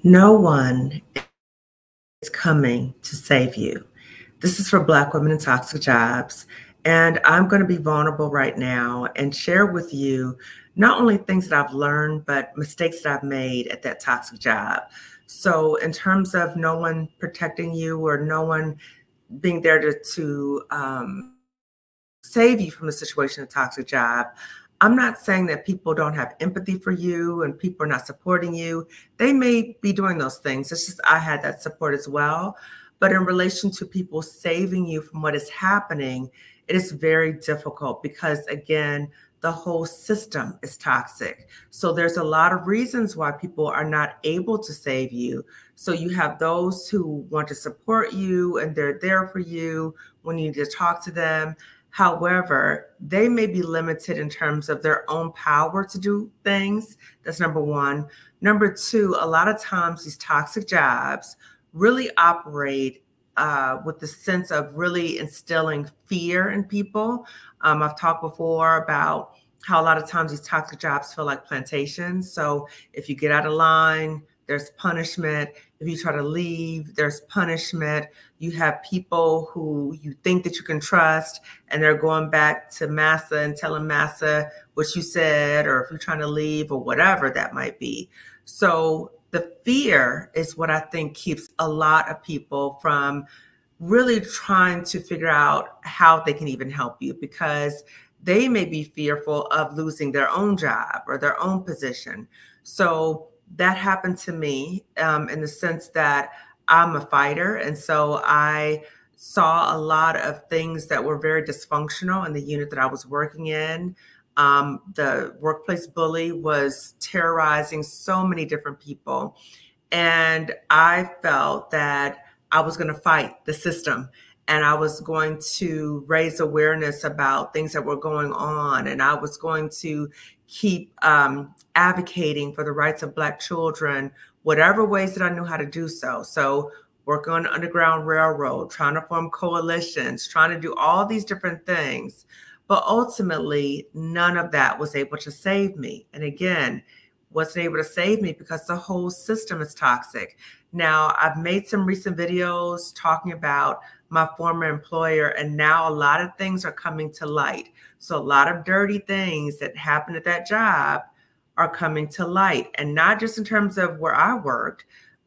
No one is coming to save you. This is for Black women in toxic jobs. And I'm going to be vulnerable right now and share with you not only things that I've learned, but mistakes that I've made at that toxic job. So, in terms of no one protecting you or no one being there to save you from the situation, a toxic job, I'm not saying that people don't have empathy for you and people are not supporting you. They may be doing those things. It's just I had that support as well. But in relation to people saving you from what is happening, it is very difficult because, again, the whole system is toxic. So there's a lot of reasons why people are not able to save you. So you have those who want to support you and they're there for you when you need to talk to them. However, they may be limited in terms of their own power to do things. That's number one. Number two, a lot of times these toxic jobs really operate with the sense of really instilling fear in people. I've talked before about how a lot of times these toxic jobs feel like plantations. So if you get out of line, there's punishment. If you try to leave, there's punishment. You have people who you think that you can trust, and they're going back to massa and telling massa what you said, or if you're trying to leave or whatever that might be. So the fear is what I think keeps a lot of people from really trying to figure out how they can even help you, because they may be fearful of losing their own job or their own position. So that happened to me in the sense that I'm a fighter. And so I saw a lot of things that were very dysfunctional in the unit that I was working in. The workplace bully was terrorizing so many different people. And I felt that I was going to fight the system and I was going to raise awareness about things that were going on. And I was going to keep advocating for the rights of Black children, whatever ways that I knew how to do so. So working on the Underground Railroad, trying to form coalitions, trying to do all these different things. But ultimately, none of that was able to save me. And again, wasn't able to save me because the whole system is toxic. Now, I've made some recent videos talking about my former employer, and now a lot of things are coming to light. So a lot of dirty things that happened at that job are coming to light, and not just in terms of where I worked,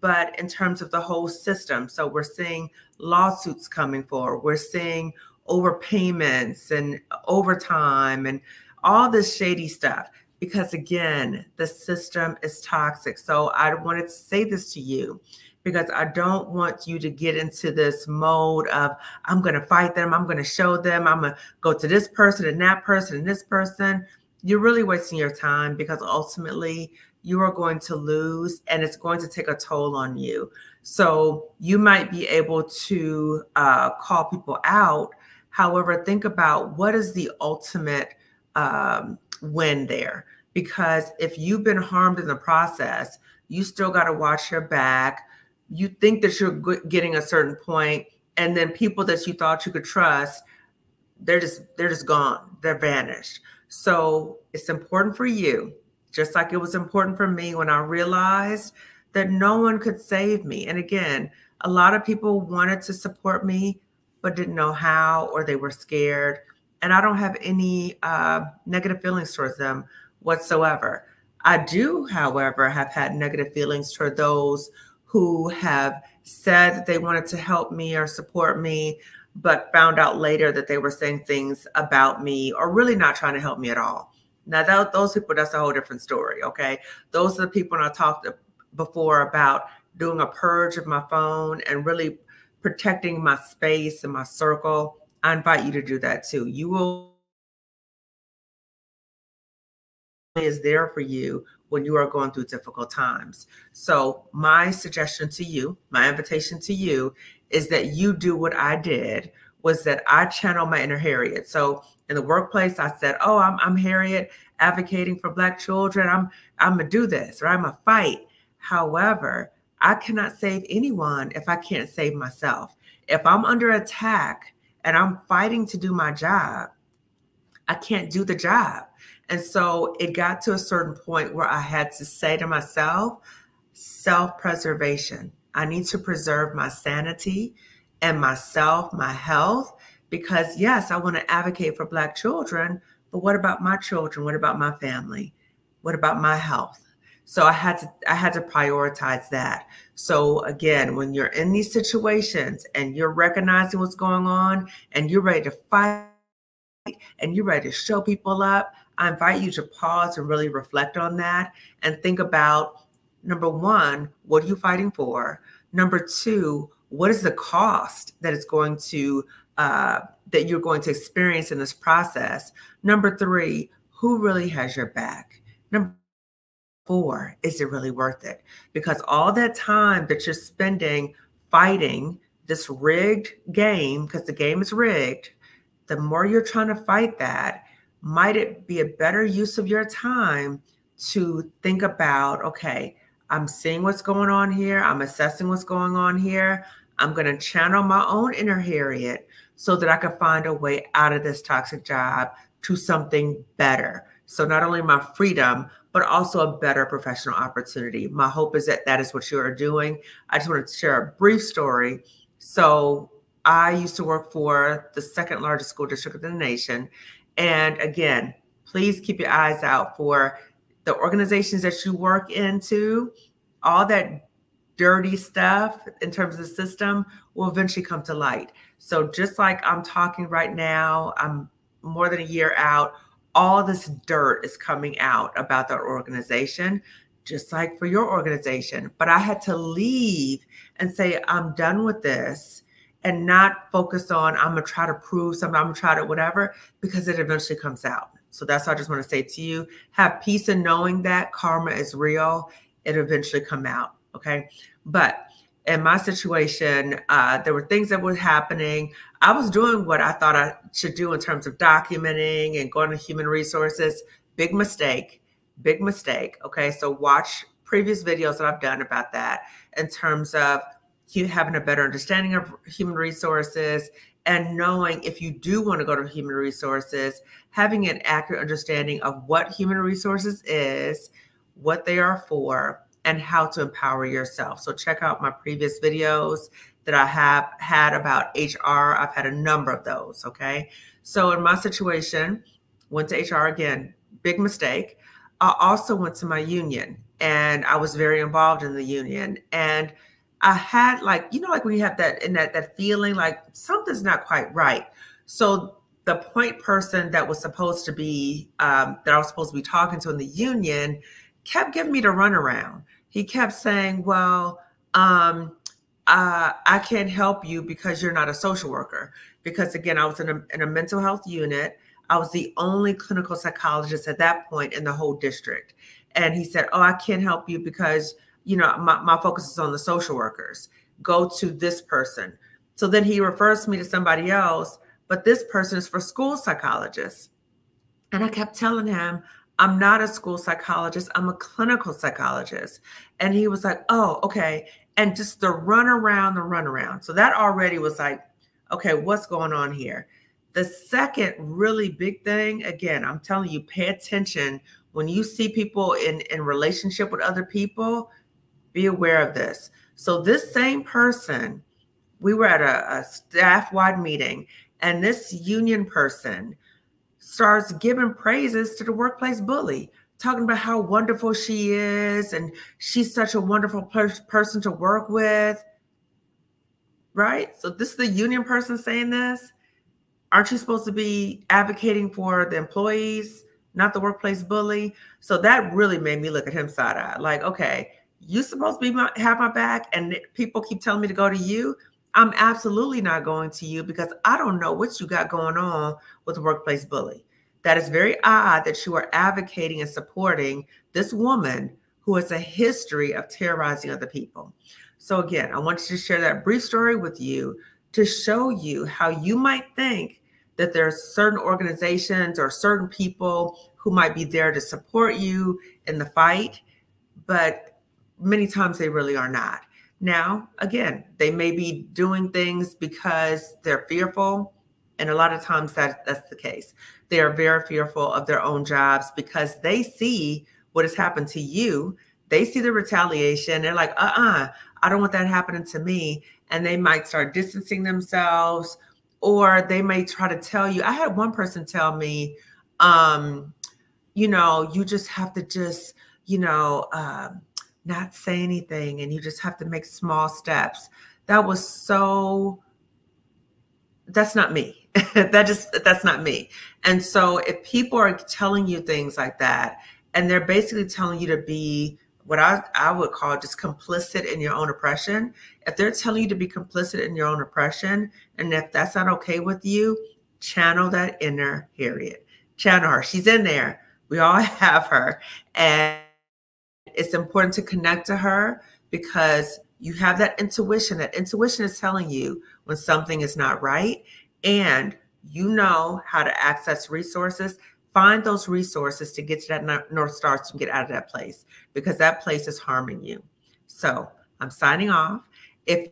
but in terms of the whole system. So we're seeing lawsuits coming forward. We're seeing overpayments and overtime and all this shady stuff. Because again, the system is toxic. So I wanted to say this to you because I don't want you to get into this mode of, I'm going to fight them. I'm going to show them. I'm going to go to this person and that person and this person. You're really wasting your time because ultimately you are going to lose and it's going to take a toll on you. So you might be able to call people out. However, think about what is the ultimate win there. Because if you've been harmed in the process, you still got to watch your back. You think that you're getting a certain point, and then people that you thought you could trust, they're just gone. They're vanished. So it's important for you, just like it was important for me when I realized that no one could save me. And again, a lot of people wanted to support me, but didn't know how, or they were scared. And I don't have any negative feelings towards them whatsoever. I do, however, have had negative feelings toward those who have said that they wanted to help me or support me, but found out later that they were saying things about me or really not trying to help me at all. Now, those people, that's a whole different story, okay? Those are the people, and I talked before about doing a purge of my phone and really protecting my space and my circle. I invite you to do that too. You will is there for you when you are going through difficult times. So my suggestion to you, my invitation to you is that you do what I did, was that I channel my inner Harriet. So in the workplace, I said, oh, I'm Harriet advocating for Black children. I'm gonna do this, or I'm gonna fight. However, I cannot save anyone if I can't save myself. If I'm under attack and I'm fighting to do my job, I can't do the job. And so it got to a certain point where I had to say to myself, self-preservation. I need to preserve my sanity and myself, my health, because yes, I want to advocate for Black children, but what about my children? What about my family? What about my health? So I had to prioritize that. So again, when you're in these situations and you're recognizing what's going on and you're ready to fight and you're ready to show people up, I invite you to pause and really reflect on that and think about, number one, what are you fighting for? Number two, what is the cost that it's going to that you're going to experience in this process? Number three, who really has your back? Number four, is it really worth it? Because all that time that you're spending fighting this rigged game, because the game is rigged, the more you're trying to fight that, might it be a better use of your time to think about, okay, I'm seeing what's going on here. I'm assessing what's going on here. I'm going to channel my own inner Harriet so that I can find a way out of this toxic job to something better. So not only my freedom, but also a better professional opportunity. My hope is that that is what you are doing. I just wanted to share a brief story. So I used to work for the second largest school district in the nation. And again, please keep your eyes out for the organizations that you work into. All that dirty stuff in terms of the system will eventually come to light. So just like I'm talking right now, I'm more than a year out, all this dirt is coming out about that organization, just like for your organization. But I had to leave and say, I'm done with this, and not focus on, I'm going to try to prove something, I'm going to try to whatever, because it eventually comes out. So that's what I just want to say to you. Have peace in knowing that karma is real. It eventually come out. Okay. But in my situation, there were things that were happening. I was doing what I thought I should do in terms of documenting and going to human resources. Big mistake, big mistake. Okay. So watch previous videos that I've done about that in terms of you having a better understanding of human resources and knowing if you do want to go to human resources, having an accurate understanding of what human resources is, what they are for, and how to empower yourself. So check out my previous videos that I have had about HR. I've had a number of those, okay? So in my situation, went to HR again, big mistake. I also went to my union and I was very involved in the union. And I had like when you have that feeling like something's not quite right. So the point person that was supposed to be, that I was supposed to be talking to in the union kept giving me the runaround. He kept saying, well, I can't help you because you're not a social worker. Because again, I was in a mental health unit. I was the only clinical psychologist at that point in the whole district. And he said, oh, I can't help you because my focus is on the social workers. Go to this person. So then he refers me to somebody else, but this person is for school psychologists. And I kept telling him, I'm not a school psychologist. I'm a clinical psychologist. And he was like, oh, okay. And just the runaround. So that already was like, okay, what's going on here? The second really big thing, again, I'm telling you, pay attention. When you see people in relationship with other people, be aware of this. So this same person, we were at a staff-wide meeting, and this union person starts giving praises to the workplace bully, talking about how wonderful she is, and she's such a wonderful person to work with, right? So this is the union person saying this. Aren't you supposed to be advocating for the employees, not the workplace bully? So that really made me look at him side-eye, like, okay, you supposed to have my back and people keep telling me to go to you. I'm absolutely not going to you because I don't know what you got going on with the workplace bully. That is very odd that you are advocating and supporting this woman who has a history of terrorizing other people. So again, I want you to share that brief story with you to show you how you might think that there are certain organizations or certain people who might be there to support you in the fight, but many times they really are not. Now, again, they may be doing things because they're fearful. And a lot of times that's the case. They are very fearful of their own jobs because they see what has happened to you. they see the retaliation. They're like, I don't want that happening to me. And they might start distancing themselves, or they may try to tell you. I had one person tell me, you just have to just, not say anything, and you just have to make small steps. That's not me. That's not me. And so if people are telling you things like that, and they're basically telling you to be what I would call just complicit in your own oppression, if they're telling you to be complicit in your own oppression, and if that's not okay with you, channel that inner Harriet. Channel her. She's in there. We all have her. And it's important to connect to her, because you have that intuition. That intuition is telling you when something is not right, and you know how to access resources. Find those resources to get to that North Star, to get out of that place, because that place is harming you. So I'm signing off. If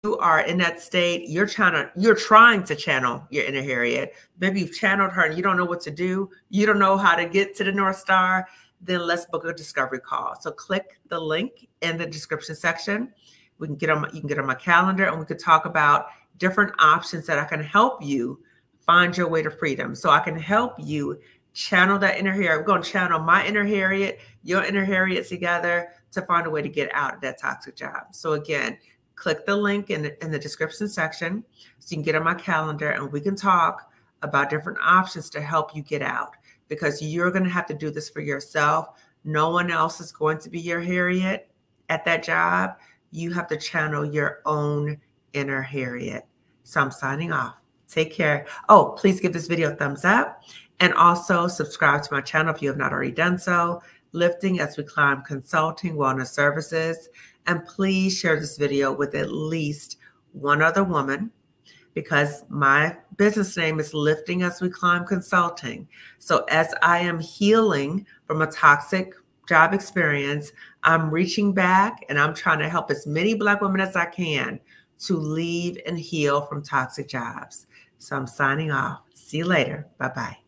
you are in that state, you're trying to channel your inner Harriet. Maybe you've channeled her and you don't know what to do. You don't know how to get to the North Star. Then let's book a discovery call. So click the link in the description section. You can get on my calendar, and we could talk about different options that I can help you find your way to freedom. So I can help you channel that inner Harriet. We're going to channel my inner Harriet, your inner Harriet together to find a way to get out of that toxic job. So again, click the link in the description section so you can get on my calendar, and we can talk about different options to help you get out, because you're going to have to do this for yourself. No one else is going to be your Harriet at that job. You have to channel your own inner Harriet. So I'm signing off. Take care. Oh, please give this video a thumbs up, and also subscribe to my channel if you have not already done so. Lifting as we climb consulting wellness services. And please share this video with at least one other woman, because my business name is Lifting as We Climb Consulting. So as I am healing from a toxic job experience, I'm reaching back and I'm trying to help as many Black women as I can to leave and heal from toxic jobs. So I'm signing off. See you later. Bye-bye.